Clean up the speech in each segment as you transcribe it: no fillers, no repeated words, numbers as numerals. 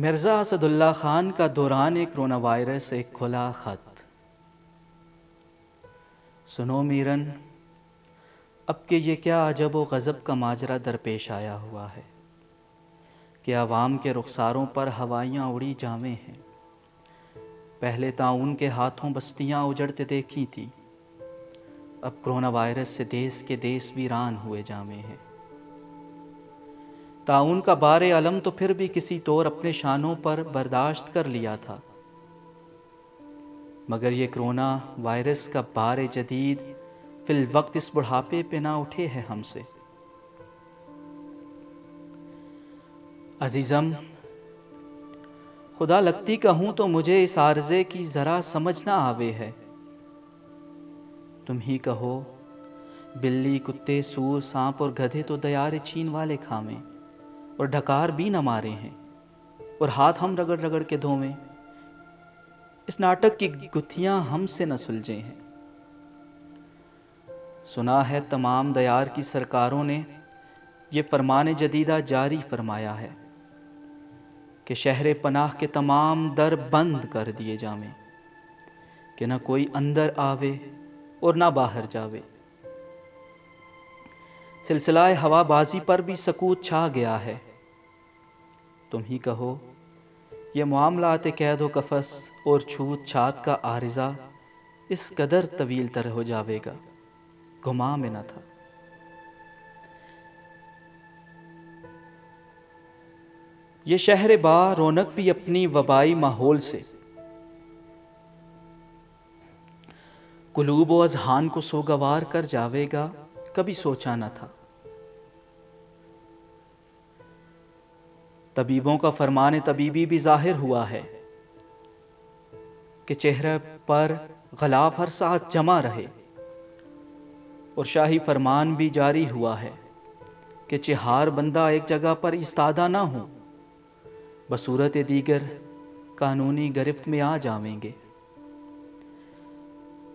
مرزا اسد اللہ خان کا دوران corona virus ایک کھلا خط۔ سنو میرن، اب کہ یہ کیا عجب و غضب کا ماجرا درپیش آیا ہوا ہے کہ عوام کے رخساروں پر ہوائیاں اڑی جاویں ہیں۔ پہلے طاعون کے ہاتھوں بستیاں اجڑتے دیکھی تھی، اب کرونا وائرس سے دیس کے دیس ویران ہوئے جاویں ہیں۔ طاعون کا بار علم تو پھر بھی کسی طور اپنے شانوں پر برداشت کر لیا تھا، مگر یہ کرونا وائرس کا بار جدید فی الوقت اس بڑھاپے پہ نہ اٹھے ہے ہم سے۔ عزیزم، خدا لگتی کہوں تو مجھے اس عارضے کی ذرا سمجھ نہ آوے ہے۔ تم ہی کہو، بلی، کتے، سور، سانپ اور گدھے تو دیار چین والے کھاویں اور ڈھکار بھی نہ مارے ہیں، اور ہاتھ ہم رگڑ رگڑ کے دھویں۔ اس ناٹک کی گتھیاں ہم سے نہ سلجھیں ہیں۔ سنا ہے تمام دیار کی سرکاروں نے یہ فرمان جدیدہ جاری فرمایا ہے کہ شہر پناہ کے تمام در بند کر دیے جاویں کہ نہ کوئی اندر آوے اور نہ باہر جاوے۔ سلسلہ ہوا بازی پر بھی سکوت چھا گیا ہے۔ تم ہی کہو، یہ معاملات قید و قفس اور چھوت چھات کا عارضہ اس قدر طویل تر ہو جاوے گا، گمان میں نہ تھا۔ یہ شہر با رونق بھی اپنی وبائی ماحول سے قلوب و اذہان کو سوگوار کر جاوے گا، کبھی سوچا نہ تھا۔ طبیبوں کا فرمان طبیبی بھی ظاہر ہوا ہے کہ چہرے پر غلاف ہر ساعت جمع رہے، اور شاہی فرمان بھی جاری ہوا ہے کہ چہار بندہ ایک جگہ پر ایستادہ نہ ہوں، بصورت دیگر قانونی گرفت میں آ جاویں گے۔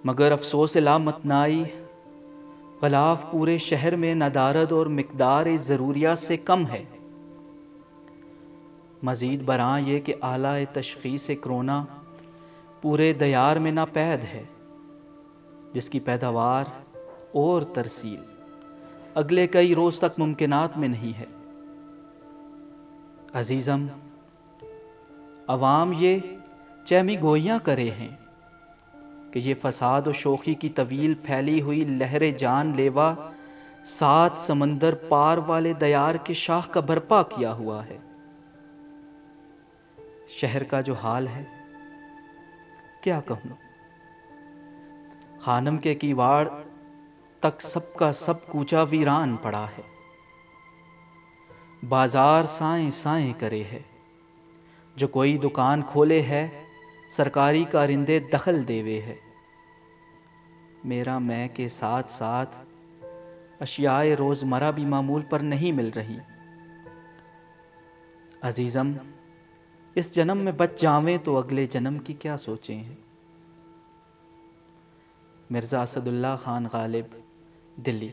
مگر افسوس لامتنائی، غلاف پورے شہر میں ندارد اور مقدار ضروریہ سے کم ہے۔ مزید برآں یہ کہ آلہ تشخیص کرونا پورے دیار میں ناپید ہے، جس کی پیداوار اور ترسیل اگلے کئی روز تک ممکنات میں نہیں ہے۔ عزیزم، عوام یہ چہمی گوئیاں کرے ہیں کہ یہ فساد و شوخی کی طویل پھیلی ہوئی لہر جان لیوا 7 سمندر پار والے دیار کے شاخ کا برپا کیا ہوا ہے۔ شہر کا جو حال ہے کیا کہوں، خانم کے کیواڑ تک سب کا سب کوچہ ویران پڑا ہے۔ بازار سائیں سائیں کرے ہے، جو کوئی دکان کھولے ہے سرکاری کارندے دخل دیوے ہے۔ میرا میں کے ساتھ ساتھ اشیاء روزمرہ بھی معمول پر نہیں مل رہی۔ عزیزم، اس جنم میں بچ جاویں تو اگلے جنم کی کیا سوچیں ہیں۔ مرزا اسد اللہ خان غالب، دلی۔